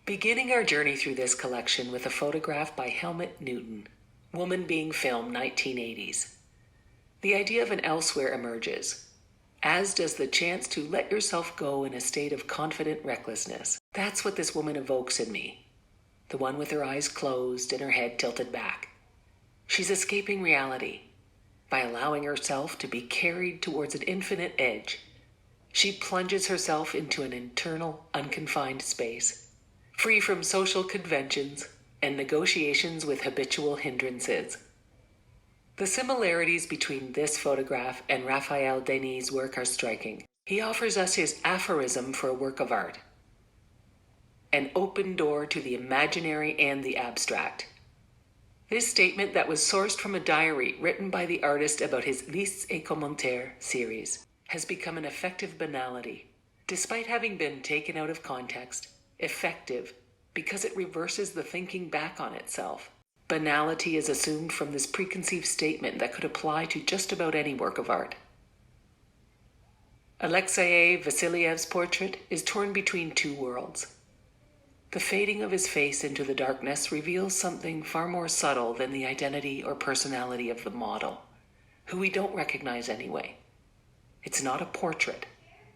Beginning our journey through this collection with a photograph by Helmut Newton, Woman Being Film 1980s. The idea of an elsewhere emerges, as does the chance to let yourself go in a state of confident recklessness. That's what this woman evokes in me, the one with her eyes closed and her head tilted back. She's escaping reality by allowing herself to be carried towards an infinite edge. She plunges herself into an internal, unconfined space, free from social conventions and negotiations with habitual hindrances. The similarities between this photograph and Raphael Denis' work are striking. He offers us his aphorism for a work of art, an open door to the imaginary and the abstract. This statement that was sourced from a diary written by the artist about his Listes et Commentaires series has become an effective banality, despite having been taken out of context. Effective because it reverses the thinking back on itself. Banality is assumed from this preconceived statement that could apply to just about any work of art. Alexei Vasiliev's portrait is torn between two worlds. The fading of his face into the darkness reveals something far more subtle than the identity or personality of the model, who we don't recognize anyway. It's not a portrait.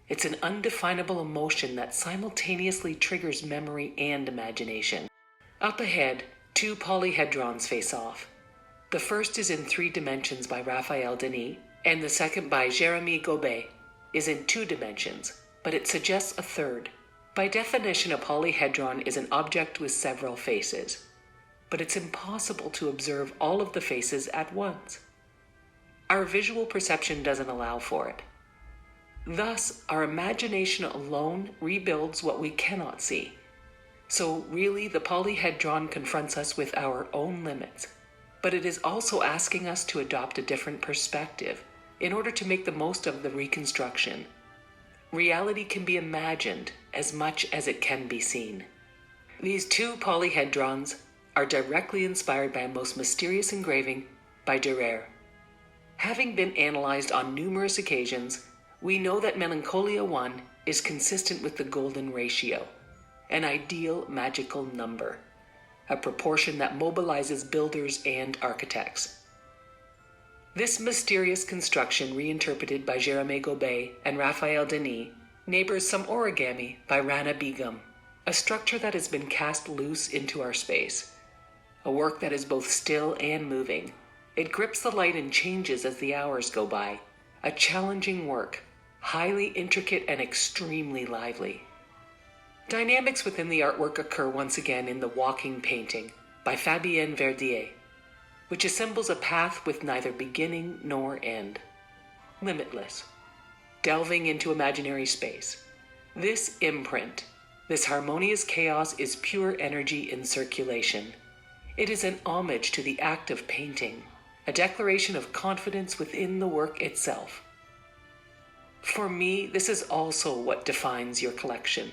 It's an undefinable emotion that simultaneously triggers memory and imagination. Up ahead, two polyhedrons face off. The first is in 3 dimensions by Raphael Denis, and the second by Jérémie Gobet is in 2 dimensions, but it suggests a third. By definition, a polyhedron is an object with several faces, but it's impossible to observe all of the faces at once. Our visual perception doesn't allow for it. Thus, our imagination alone rebuilds what we cannot see. So really, the polyhedron confronts us with our own limits, but it is also asking us to adopt a different perspective in order to make the most of the reconstruction. Reality can be imagined as much as it can be seen. These 2 polyhedrons are directly inspired by a most mysterious engraving by Dürer. Having been analyzed on numerous occasions, we know that Melancholia 1 is consistent with the golden ratio, an ideal magical number, a proportion that mobilizes builders and architects. This mysterious construction, reinterpreted by Jérémie Gobet and Raphael Denis, neighbors some origami by Rana Begum, a structure that has been cast loose into our space, a work that is both still and moving. It grips the light and changes as the hours go by, a challenging work, highly intricate and extremely lively. Dynamics within the artwork occur once again in The Walking Painting by Fabienne Verdier, which assembles a path with neither beginning nor end. Limitless, delving into imaginary space. This imprint, this harmonious chaos, is pure energy in circulation. It is an homage to the act of painting, a declaration of confidence within the work itself. For me, this is also what defines your collection.